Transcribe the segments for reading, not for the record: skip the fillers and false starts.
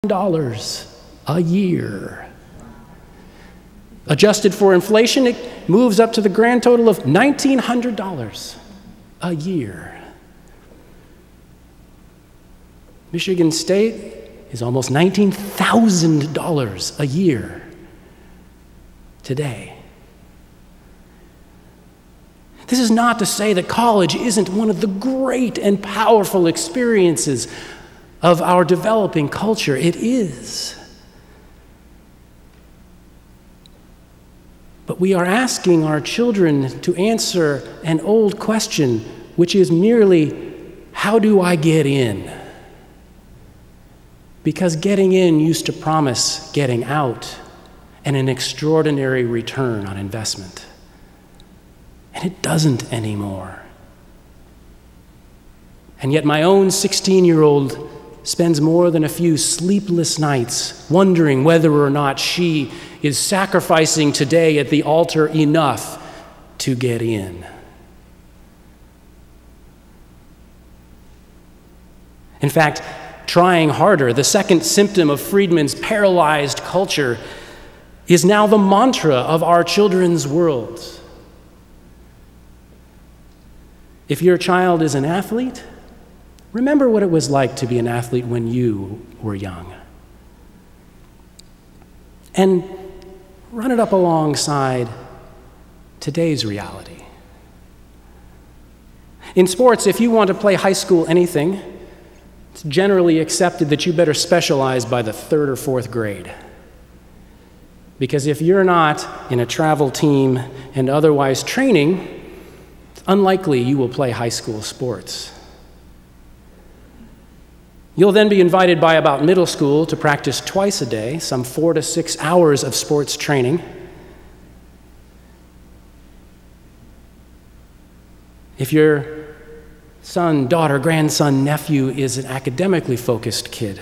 $1,000 a year. Adjusted for inflation, it moves up to the grand total of $1,900 a year. Michigan State is almost $19,000 a year today. This is not to say that college isn't one of the great and powerful experiences of our developing culture. It is. But we are asking our children to answer an old question, which is merely, how do I get in? Because getting in used to promise getting out and an extraordinary return on investment. And it doesn't anymore. And yet my own 16-year-old spends more than a few sleepless nights wondering whether or not she is sacrificing today at the altar enough to get in. In fact, trying harder, the second symptom of Friedman's paralyzed culture, is now the mantra of our children's worlds. If your child is an athlete, remember what it was like to be an athlete when you were young. And run it up alongside today's reality. In sports, if you want to play high school anything, it's generally accepted that you better specialize by the 3rd or 4th grade. Because if you're not in a travel team and otherwise training, it's unlikely you will play high school sports. You'll then be invited by about middle school to practice twice a day, some 4 to 6 hours of sports training. If your son, daughter, grandson, nephew is an academically focused kid,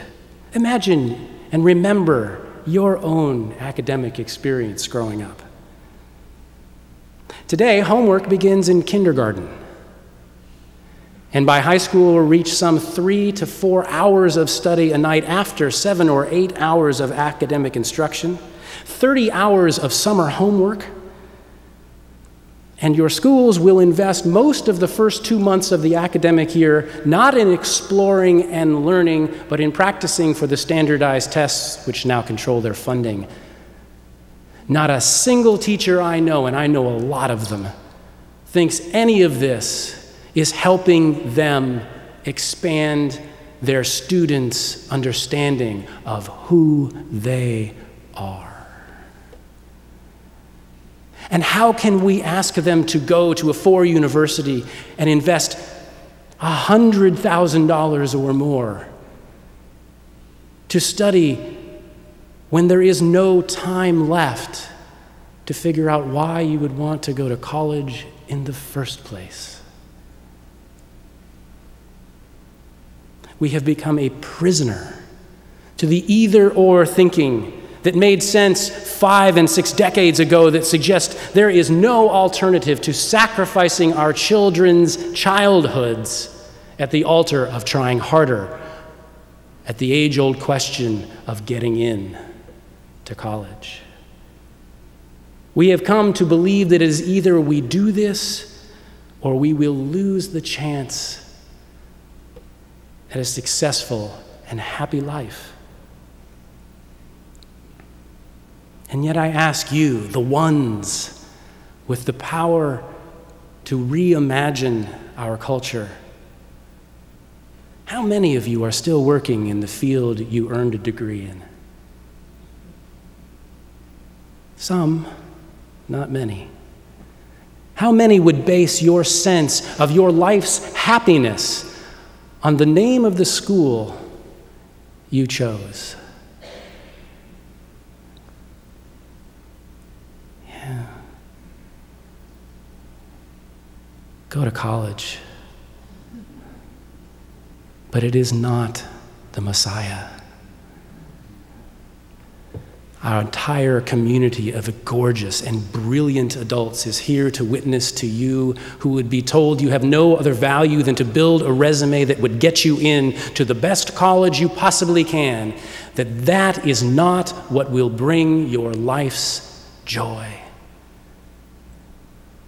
imagine and remember your own academic experience growing up. Today, homework begins in kindergarten. And by high school, we'll reach some 3 to 4 hours of study a night after 7 or 8 hours of academic instruction, 30 hours of summer homework. And your schools will invest most of the first 2 months of the academic year not in exploring and learning, but in practicing for the standardized tests which now control their funding. Not a single teacher I know, and I know a lot of them, thinks any of this is helping them expand their students' understanding of who they are. And how can we ask them to go to a 4 university and invest $100,000 or more to study when there is no time left to figure out why you would want to go to college in the first place? We have become a prisoner to the either-or thinking that made sense 5 and 6 decades ago, that suggests there is no alternative to sacrificing our children's childhoods at the altar of trying harder, at the age-old question of getting in to college. We have come to believe that it is either we do this or we will lose the chance at a successful and happy life. And yet I ask you, the ones with the power to reimagine our culture, how many of you are still working in the field you earned a degree in? Some, not many. How many would base your sense of your life's happiness on the name of the school you chose? Yeah. Go to college. But it is not the Messiah. Our entire community of gorgeous and brilliant adults is here to witness to you who would be told you have no other value than to build a resume that would get you in to the best college you possibly can, that is not what will bring your life's joy.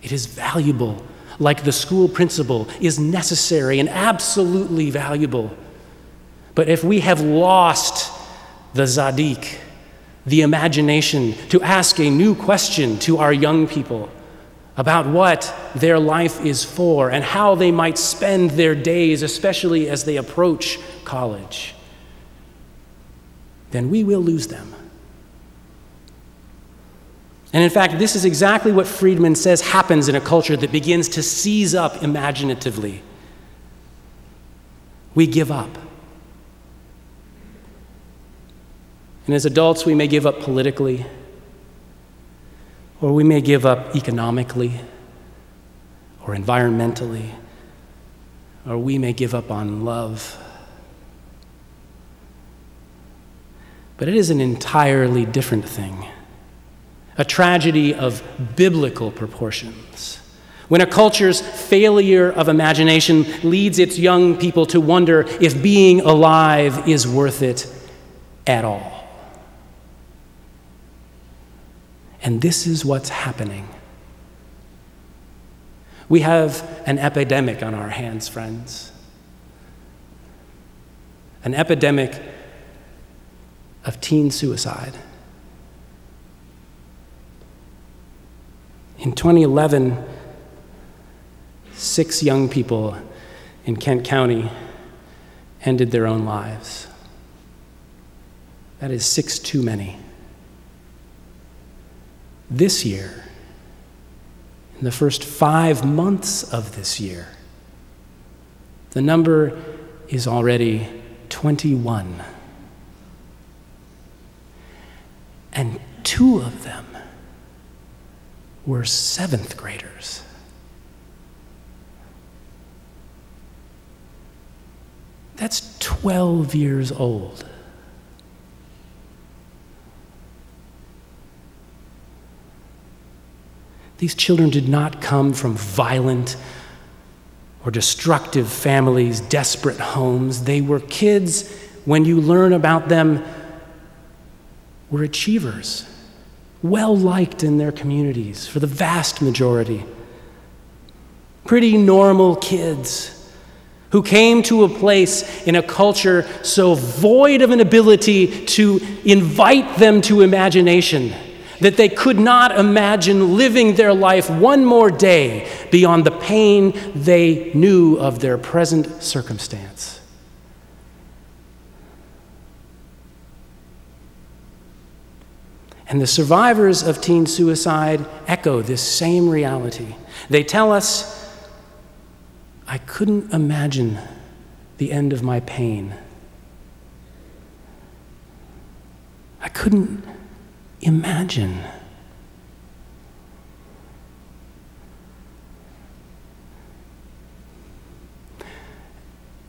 It is valuable, like the school principal is necessary and absolutely valuable. But if we have lost the Zadik, the imagination, to ask a new question to our young people about what their life is for and how they might spend their days, especially as they approach college, then we will lose them. And in fact, this is exactly what Friedman says happens in a culture that begins to seize up imaginatively. We give up. And as adults, we may give up politically, or we may give up economically, or environmentally, or we may give up on love. But it is an entirely different thing, a tragedy of biblical proportions, when a culture's failure of imagination leads its young people to wonder if being alive is worth it at all. And this is what's happening. We have an epidemic on our hands, friends. An epidemic of teen suicide. In 2011, 6 young people in Kent County ended their own lives. That is 6 too many. This year, in the first 5 months of this year, the number is already 21. And 2 of them were 7th graders. That's 12 years old. These children did not come from violent or destructive families, desperate homes. They were kids, when you learn about them, were achievers, well-liked in their communities for the vast majority. Pretty normal kids who came to a place in a culture so void of an ability to invite them to imagination that they could not imagine living their life one more day beyond the pain they knew of their present circumstance. And the survivors of teen suicide echo this same reality. They tell us, I couldn't imagine the end of my pain. I couldn't imagine.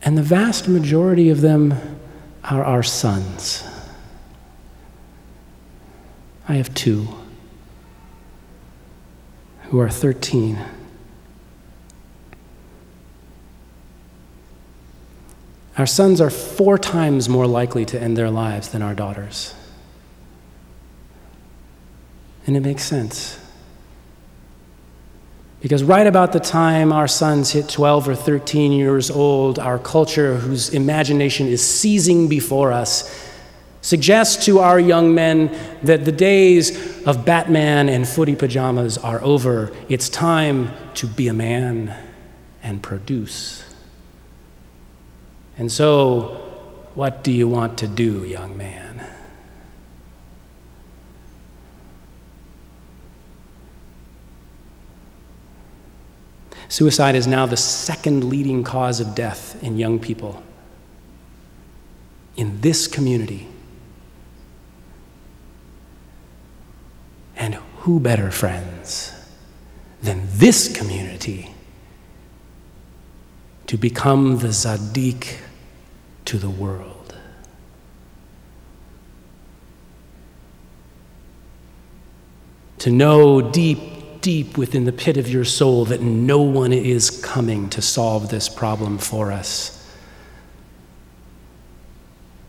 And the vast majority of them are our sons. I have 2 who are 13. Our sons are 4 times more likely to end their lives than our daughters. And it makes sense. Because right about the time our sons hit 12 or 13 years old, our culture, whose imagination is seizing before us, suggests to our young men that the days of Batman and footy pajamas are over. It's time to be a man and produce. And so, what do you want to do, young man? Suicide is now the 2nd leading cause of death in young people in this community. And who better, friends, than this community to become the Zadik to the world? to know deep, deep within the pit of your soul that no one is coming to solve this problem for us.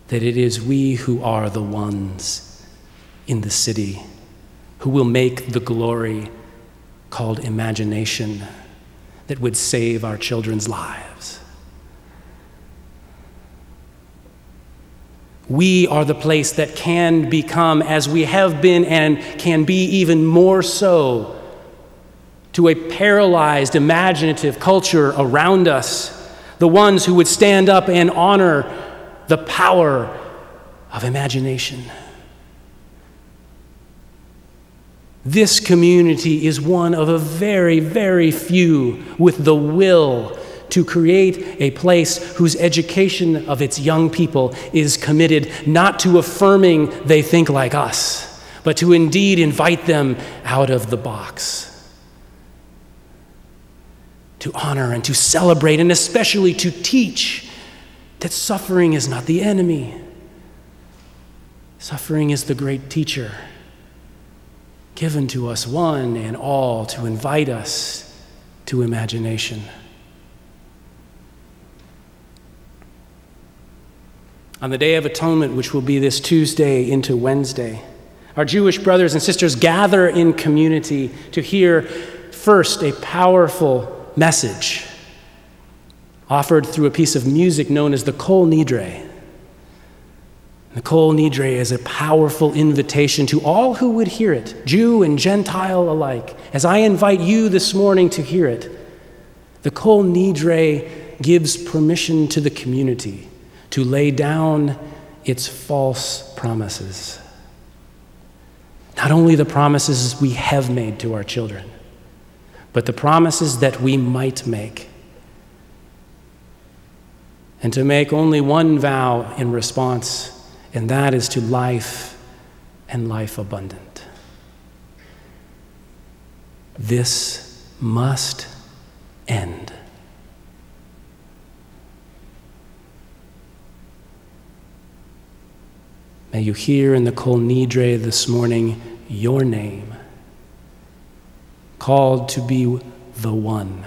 That it is we who are the ones in the city who will make the glory called imagination that would save our children's lives. We are the place that can become, as we have been and can be even more so, to a paralyzed, imaginative culture around us, the ones who would stand up and honor the power of imagination. This community is one of a very, very few with the will to create a place whose education of its young people is committed not to affirming they think like us, but to indeed invite them out of the box. To honor and to celebrate, and especially to teach that suffering is not the enemy. Suffering is the great teacher, given to us one and all to invite us to imagination. On the Day of Atonement, which will be this Tuesday into Wednesday, our Jewish brothers and sisters gather in community to hear first a powerful message offered through a piece of music known as the Kol Nidre. The Kol Nidre is a powerful invitation to all who would hear it, Jew and Gentile alike. As I invite you this morning to hear it, the Kol Nidre gives permission to the community to lay down its false promises. Not only the promises we have made to our children, but the promises that we might make. And to make only one vow in response, and that is to life and life abundant. This must end. May you hear in the Kol Nidre this morning your name, called to be the one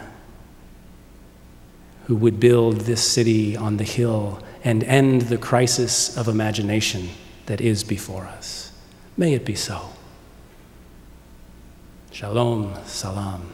who would build this city on the hill and end the crisis of imagination that is before us. May it be so. Shalom, salam.